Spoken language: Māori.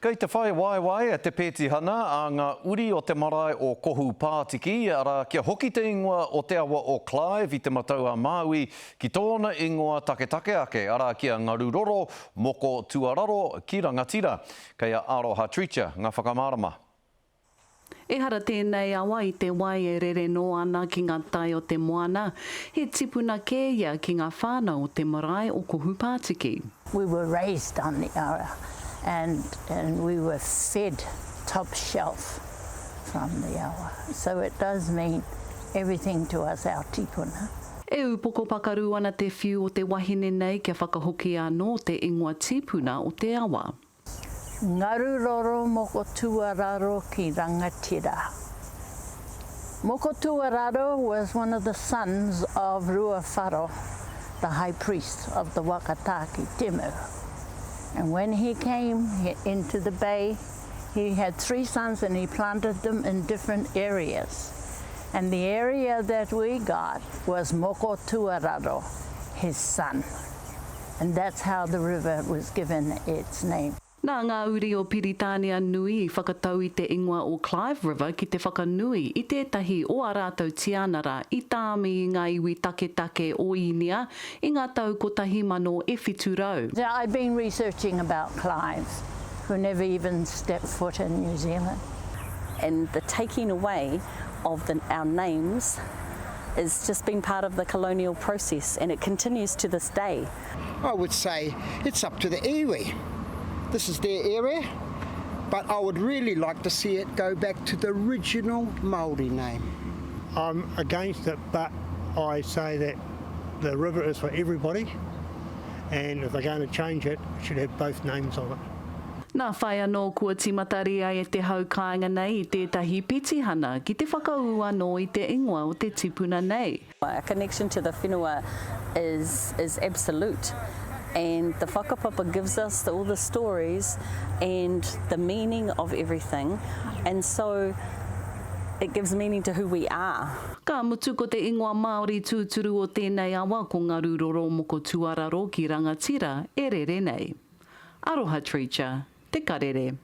Kei te whae waiwai a te pētihana a ngā uri o te marae o Kohu Pātiki, ara kia hoki te ingoa o te awa o Clive i te matau a Māui ki tōna ingoa take ake, ara kia Ngaruroro, Moko Tuararo, ki Rangatira. Kei a Aroha Tricha, ngā whakamārama. E hara tēnei awa i te wai e rere no ana ki ngā tai o te moana, he tipuna kēia ki ngā whānau o te marae o Kohu Pātiki. We were raised on the ara and we were fed top shelf from the awa. So it does mean everything to us, our tipuna. E upoko pakaru ana te whiu o te wahine nei kia whakahoki anō te ingoa tipuna o te awa. Ngaruroro moko tuararo ki rangatira. Moko tuararo was one of the sons of Ruafaro, the high priest of the Wakataki Timu. And when he came into the bay, he had 3 sons and he planted them in different areas. And the area that we got was Moko Tuararo, his son. And that's how the river was given its name. Nā ngā uri o Piritania nui i whakatau i te ingoa o Clive River ki te whakanui i tētahi o a rātou tianara i tāmi i ngā iwi take o Inia i ngā tau kotahi mano e whiturau. I've been researching about Clive, who never even stepped foot in New Zealand. And the taking away of our names has just been part of the colonial process, and it continues to this day. I would say it's up to the iwi. This is their area, but I would really like to see it go back to the original Māori name. I'm against it, but I say that the river is for everybody, and if they're going to change it, it should have both names on it. Nā whai anō kua timatari ai e te haukainga nei i tētahi pitihana ki te whakau anō i te ingoa o te tipuna nei. Our connection to the whenua is absolute. And the whakapapa gives us all the stories and the meaning of everything, and so it gives meaning to who we are. Ka mutu ko te ingoa Māori tūturu o tēnei awa ko Ngaruroro Moko Tuararo ki Rangatira e rere nei. Aroha Tricha, te karere.